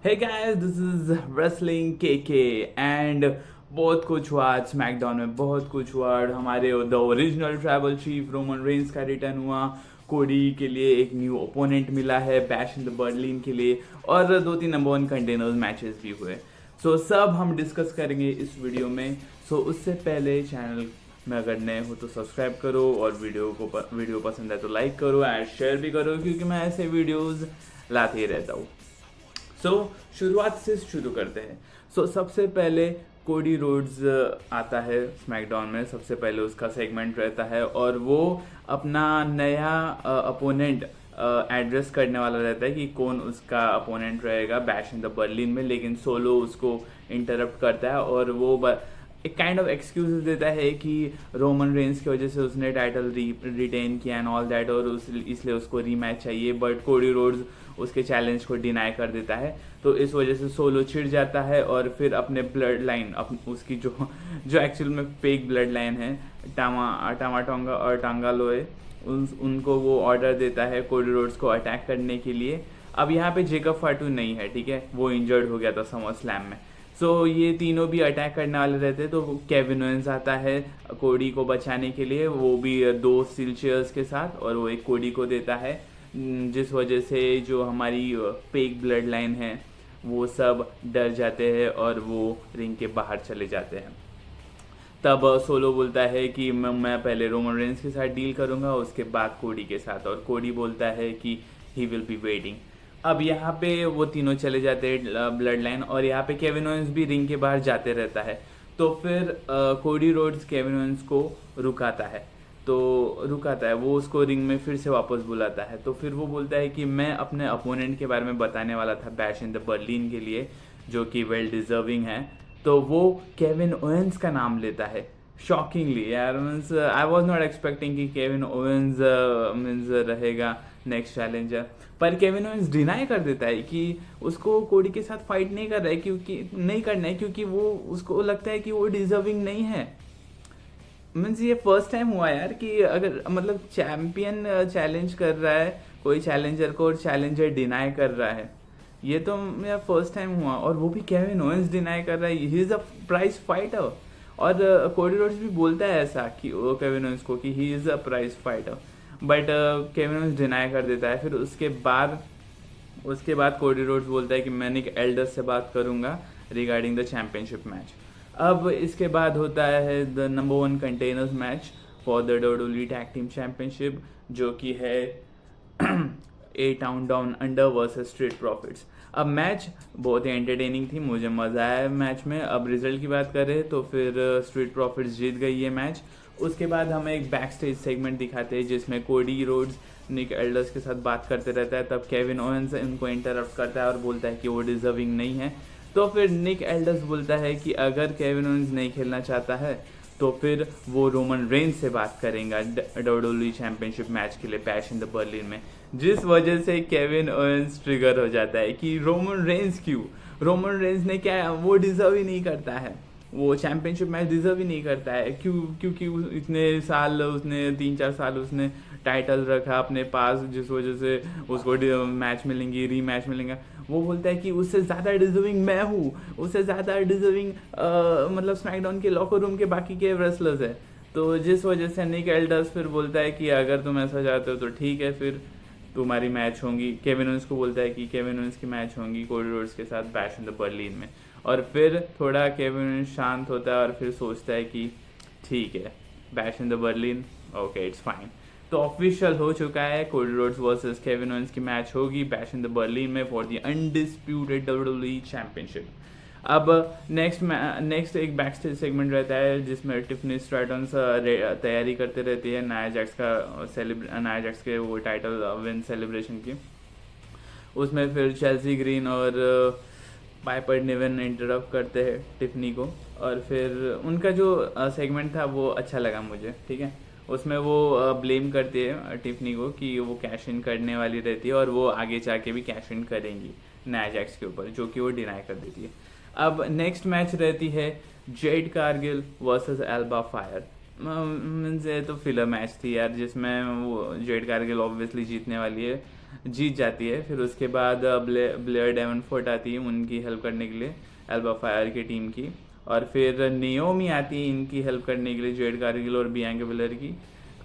Hey guys, this is Wrestling KK and बहुत कुछ हुआ आज स्मैकडाउन में। बहुत कुछ हुआ और हमारे the original tribal chief Roman Reigns का रिटर्न हुआ। कोडी के लिए एक न्यू ओपोनेंट मिला है बैश इन द बर्लिन के लिए, और दो तीन नंबर वन कंटेनर्स मैचेस भी हुए। सब हम डिस्कस करेंगे इस वीडियो में। उससे पहले चैनल में अगर नए हो तो सब्सक्राइब करो, और वीडियो पसंद है तो लाइक करो एंड शेयर भी करो, क्योंकि मैं ऐसे वीडियोस लाते ही रहता हूँ। शुरुआत से शुरू करते हैं। सबसे पहले कोडी रोड्स आता है स्मैकडाउन में। सबसे पहले उसका सेगमेंट रहता है और वो अपना नया अपोनेंट एड्रेस करने वाला रहता है कि कौन उसका अपोनेंट रहेगा बैश इन द बर्लिन में। लेकिन सोलो उसको इंटरप्ट करता है और वो एक काइंड ऑफ एक्सक्यूज देता है कि रोमन रेंस की वजह से उसने टाइटल रिटेन किया एंड ऑल दैट, और इसलिए उसको रीमैच चाहिए। बट कोडी रोड्स उसके चैलेंज को डिनाई कर देता है, तो इस वजह से सोलो चिढ़ जाता है और फिर अपने ब्लड लाइन उसकी जो एक्चुअल में फेक ब्लड लाइन है, टामाटोंगा और टांगालोए, उनको वो ऑर्डर देता है कोडी रोड्स को अटैक करने के लिए। अब यहाँ पे जेकब फाटू नहीं है, ठीक है, वो इंजर्ड हो गया था समर स्लैम में। ये तीनों भी अटैक करने वाले रहते हैं। तो केविन ओवेंस आता है कोडी को बचाने के लिए, वो भी दो स्टील चेयर्स के साथ, और वो एक कोडी को देता है, जिस वजह से जो हमारी फेक ब्लड लाइन है वो सब डर जाते हैं और वो रिंग के बाहर चले जाते हैं। तब सोलो बोलता है कि मैं पहले रोमन रेंस के साथ डील करूंगा, उसके बाद कोडी के साथ, और कोडी बोलता है कि ही विल बी वेटिंग। अब यहाँ पे वो तीनों चले जाते हैं ब्लड लाइन, और यहाँ पे केविन ओवेंस भी रिंग के बाहर जाते रहता है। तो फिर कोडी रोड्स केविन ओवेंस को रुकाता है, वो उसको रिंग में फिर से वापस बुलाता है। तो फिर वो बोलता है कि मैं अपने अपोनेंट के बारे में बताने वाला था बैश इन द बर्लिन के लिए, जो कि वेल डिजर्विंग है। तो वो केविन ओवेंस का नाम लेता है। शॉकिंगली यार, means I was not expecting कि केविन ओवेंस मीन्स रहेगा नेक्स्ट चैलेंजर। पर केविन ओवेंस डिनाई कर देता है कि उसको कोडी के साथ फाइट नहीं कर रहा है, क्योंकि नहीं करना है, क्योंकि वो उसको लगता है कि वो डिजर्विंग नहीं है। मीन्स ये फर्स्ट टाइम हुआ यार कि अगर मतलब चैंपियन चैलेंज कर रहा है कोई चैलेंजर को और चैलेंजर डिनाई कर रहा है। ये तो मेरा फर्स्ट टाइम हुआ, और वो भी केविन ओवेंस डिनाई कर रहा है। He is a prize fighter, और कोडी रोड्स भी बोलता है ऐसा कि वो केविन ओवेंस को कि he is a prize fighter, but Kevin Owens deny कर देता है। फिर उसके बाद कोडी रोड्स बोलता है कि मैंने एक एल्डर्स से बात करूंगा रिगार्डिंग द चैंपियनशिप मैच। अब इसके बाद होता है the number one contenders match for the WWE tag team championship, जो कि है a town down under versus street profits. अब मैच बहुत ही एंटरटेनिंग थी, मुझे मज़ा आया मैच में। अब रिजल्ट की बात करें तो फिर स्ट्रीट प्रॉफिट्स जीत गई ये मैच। उसके बाद हमें एक बैक स्टेज सेगमेंट दिखाते हैं जिसमें कोडी रोड्स निक एल्डर्स के साथ बात करते रहता है। तब केविन ओवेंस इनको इंटरप्ट करता है और बोलता है कि वो डिजर्विंग नहीं है। तो फिर निक एल्डर्स बोलता है कि अगर केविन ओवेंस नहीं खेलना चाहता है तो फिर वो रोमन रेंस से बात करेगा WWE चैंपियनशिप मैच के लिए बैश इन द बर्लिन में। जिस वजह से केविन ओवेंस ट्रिगर हो जाता है कि रोमन रेंस क्यों, रोमन रेंस ने क्या, वो डिजर्व ही नहीं करता है, वो चैंपियनशिप मैच डिजर्व ही नहीं करता है। क्योंकि इतने साल उसने 3-4 साल उसने टाइटल रखा अपने पास, जिस वजह से उसको मैच मिलेंगी, रीमैच मिलेंगे। वो बोलता है कि उससे ज़्यादा डिजर्विंग मैं हूँ, उससे ज़्यादा डिजर्विंग मतलब स्मैकडाउन के लॉकर रूम के बाकी के रेसलर्स है। तो जिस वजह से निक एल्डर्स फिर बोलता है कि अगर तुम ऐसा चाहते हो तो ठीक है, फिर तुम्हारी मैच होंगी। केविन ओवेंस को बोलता है कि केविन ओवेंस की मैच होंगी कोडी रोड्स के साथ बैश इन द बर्लिन में। और फिर थोड़ा केविन ओवेंस शांत होता है और फिर सोचता है कि ठीक है, bash in the Berlin, okay it's fine. तो ऑफिशियल हो चुका है, Cody Rhodes versus Kevin Owens की मैच होगी बैश इन द बर्लिन में for the undisputed WWE championship. अब नेक्स्ट एक बैक स्टेज सेगमेंट रहता है जिसमें टिफनी स्ट्रैटन तैयारी करते रहती है नाया जैक्स के वो टाइटल विन सेलिब्रेशन की। उसमें फिर चेल्सी ग्रीन और पाइपर निवन इंटरप्ट करते हैं टिफनी को, और फिर उनका जो सेगमेंट था वो अच्छा लगा मुझे, ठीक है। उसमें वो ब्लेम करती है टिफनी को कि वो कैश इन करने वाली रहती है और वो आगे जाके भी कैश इन करेंगी नाया जैक्स के ऊपर, जो कि वो डिनाई कर देती है। अब नेक्स्ट मैच रहती है Jade Cargill versus Elba fire. Means ये तो फिलर मैच थी यार, जिसमें वो जेड कारगिल ऑब्वियसली जीतने वाली है। जीत जाती है। फिर उसके बाद ब्लेयर डेवनफोर्ट आती है उनकी हेल्प करने के लिए, एल्बा फायर की टीम की। और फिर नियोमी आती है इनकी हेल्प करने के लिए, जेड कारगिल और बियांका बिलर की।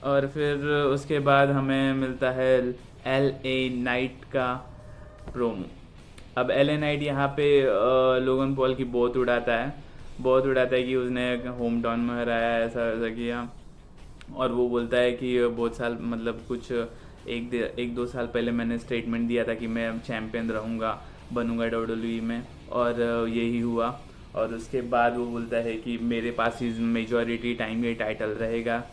और फिर उसके बाद हमें मिलता है LA नाइट का प्रोमो। अब LA नाइट यहाँ पे लोगन पॉल की बहुत उड़ाता है, बहुत उड़ाता है कि उसने होम टाउन में हराया, ऐसा ऐसा किया। और वो बोलता है कि बहुत साल मतलब कुछ एक दो साल पहले मैंने स्टेटमेंट दिया था कि मैं चैम्पियन रहूँगा, बनूंगा WWE में, और यही हुआ। और उसके बाद वो बोलता है कि मेरे पास इस मेजॉरिटी टाइम ये टाइटल रहेगा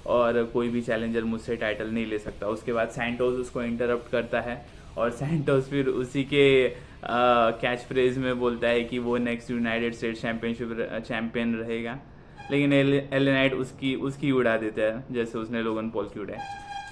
और कोई भी चैलेंजर मुझसे टाइटल नहीं ले सकता। उसके बाद सैंटोस उसको इंटरप्ट करता है और सैंटोस फिर उसी के कैच फ्रेज में बोलता है कि वो next United States championship champion रहेगा। लेकिन LA नाइट उसकी उड़ा देता है जैसे उसने लोगन पॉल की उड़ाई।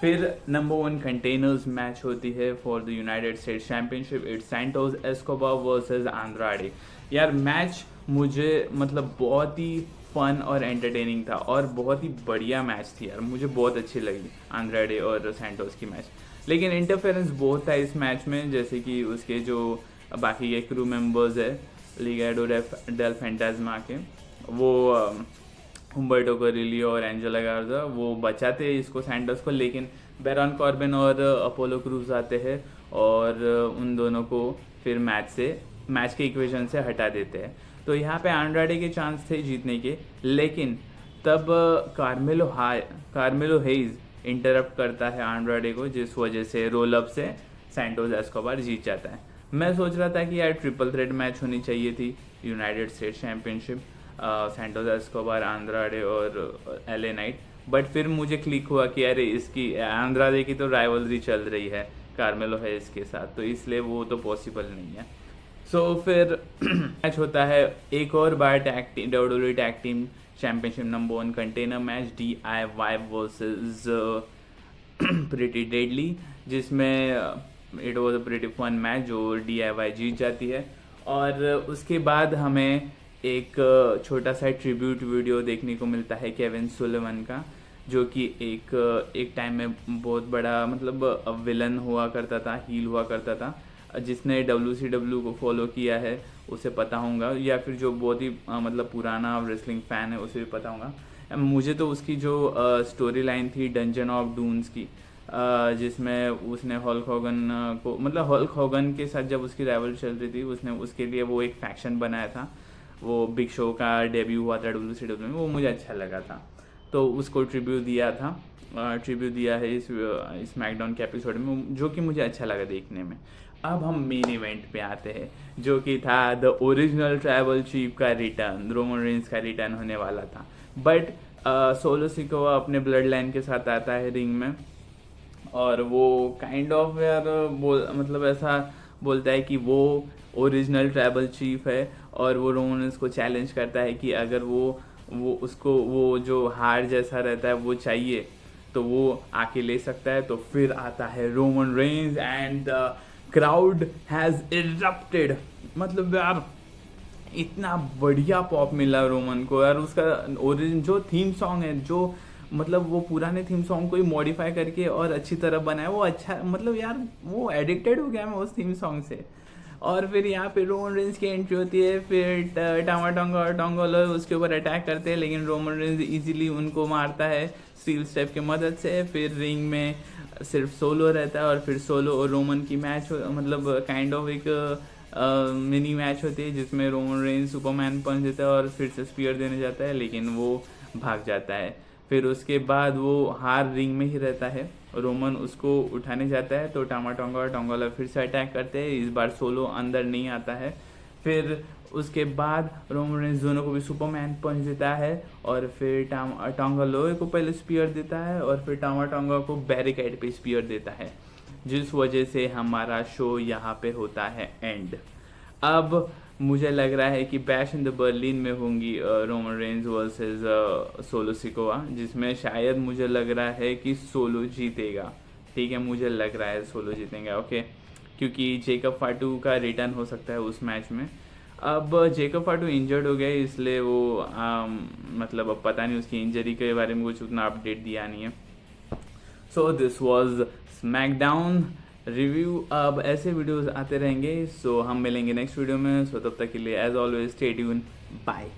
फिर नंबर 1 कंटेनर्स मैच होती है for the United States championship. It's Santos Escobar versus Andrade. यार मैच मुझे मतलब बहुत ही फन और एंटरटेनिंग था और बहुत ही बढ़िया मैच थी यार, मुझे बहुत अच्छी लगी आंद्राडे और सैंटोस की मैच। लेकिन इंटरफेरेंस बहुत था इस मैच में, जैसे कि उसके जो बाकी के क्रू मेंबर्स है लिगेडो डेल फैंटास्मा के, वो हुम्बर्टो कोरिलियो और एंजेला गार्जा वो बचाते इसको सैंटोस को। लेकिन बैरॉन कॉर्बिन और अपोलो क्रूज आते हैं और उन दोनों को फिर मैच के इक्वेशन से हटा देते हैं। तो यहाँ पे आंड्राडे के चांस थे जीतने के, लेकिन तब कार्मेलो हेइज इंटरप्ट करता है आंड्राडे को, जिस वजह से रोल अप से सैंटोस एस्कोबार जीत जाता है। मैं सोच रहा था कि यार ट्रिपल थ्रेट मैच होनी चाहिए थी, United States championship, Santos Escobar, Andrade और LA नाइट। बट फिर मुझे क्लिक हुआ कि अरे इसकी आंद्राडे की तो राइवलरी चल रही है कार्मेलो हेइज के साथ, तो इसलिए वो तो पॉसिबल नहीं है। सो फिर मैच होता है एक और बार WWE tag team championship number 1 contender match, DIY versus pretty deadly, जिसमें it was a pretty fun match जो DIY जीत जाती है। और उसके बाद हमें एक छोटा सा ट्रिब्यूट वीडियो देखने को मिलता है केविन सुलेवन का, जो कि एक टाइम में बहुत बड़ा मतलब विलन हुआ करता था, हील हुआ करता था। जिसने WCW को फॉलो किया है उसे पता होगा, या फिर जो बहुत ही मतलब पुराना रेसलिंग फ़ैन है उसे भी पता होगा। मुझे तो उसकी जो स्टोरी लाइन थी डंजन ऑफ डून्स की, जिसमें उसने हल्क होगन को मतलब हल्क होगन के साथ जब उसकी राइवल चल रही थी, उसने उसके लिए वो एक फैक्शन बनाया था। वो बिग शो का डेब्यू हुआ था WCW में, वो मुझे अच्छा लगा था, तो उसको ट्रिब्यूट दिया है इस मैकडाउन के एपिसोड में, जो कि मुझे अच्छा लगा देखने में। अब हम मेन इवेंट पे आते हैं, जो कि था द ओरिजिनल ट्राइबल चीफ का रिटर्न, रोमन रेंस का रिटर्न होने वाला था। बट सोलो सिकोआ अपने ब्लड लाइन के साथ आता है रिंग में, और वो काइंड ऑफ यार मतलब ऐसा बोलता है कि वो ओरिजिनल ट्राइबल चीफ है, और वो रोमन रेंस को चैलेंज करता है कि अगर वो उसको वो जो हार जैसा रहता है वो चाहिए तो वो आके ले सकता है। तो फिर आता है Roman Reigns and the crowd has erupted. मतलब यार इतना बढ़िया पॉप मिला रोमन को यार, उसका ओरिजिन जो थीम सॉन्ग है, जो मतलब वो पुराने थीम सॉन्ग को ही मॉडिफाई करके और अच्छी तरह बनाया, वो अच्छा मतलब यार वो एडिक्टेड हो गया मैं उस थीम सॉन्ग से। और फिर यहाँ पे रोमन रेंस की एंट्री होती है, फिर टामाटोंगा और टोंगोलो उसके ऊपर अटैक करते हैं, लेकिन रोमन रेंस इजीली उनको मारता है स्टील स्टेप की मदद से। फिर रिंग में सिर्फ सोलो रहता है, और फिर सोलो और रोमन की मैच मतलब काइंड ऑफ एक मिनी मैच होती है, जिसमें रोमन रेंस सुपरमैन पंच देता है और फिर से स्पीयर देने जाता है, लेकिन वो भाग जाता है। फिर उसके बाद वो हार रिंग में ही रहता है, रोमन उसको उठाने जाता है, तो टामाटोंगा और टोंगोला फिर से अटैक करते हैं। इस बार सोलो अंदर नहीं आता है। फिर उसके बाद रोमन रेंस दोनों को भी सुपरमैन पंच देता है, और फिर टोंगोलो को पहले स्पीयर देता है, और फिर टामाटोंगा को बैरिकेड पे स्पीयर देता है, जिस वजह से हमारा शो यहाँ पे होता है एंड। अब मुझे लग रहा है कि बैश इन द बर्लिन में होंगी Roman Reigns versus solo Sikoa, जिसमें शायद मुझे लग रहा है कि सोलो जीतेगा। ठीक है, मुझे लग रहा है सोलो जीतेंगे, ओके, क्योंकि जेकब फाटू का रिटर्न हो सकता है उस मैच में। अब जेकब फाटू इंजर्ड हो गया, इसलिए वो मतलब अब पता नहीं उसकी इंजरी के बारे में कुछ उतना अपडेट दिया नहीं है। So this was SmackDown review अब ऐसे वीडियोस आते रहेंगे। सो हम मिलेंगे नेक्स्ट वीडियो में। सो तब तक के लिए as always stay tune, bye.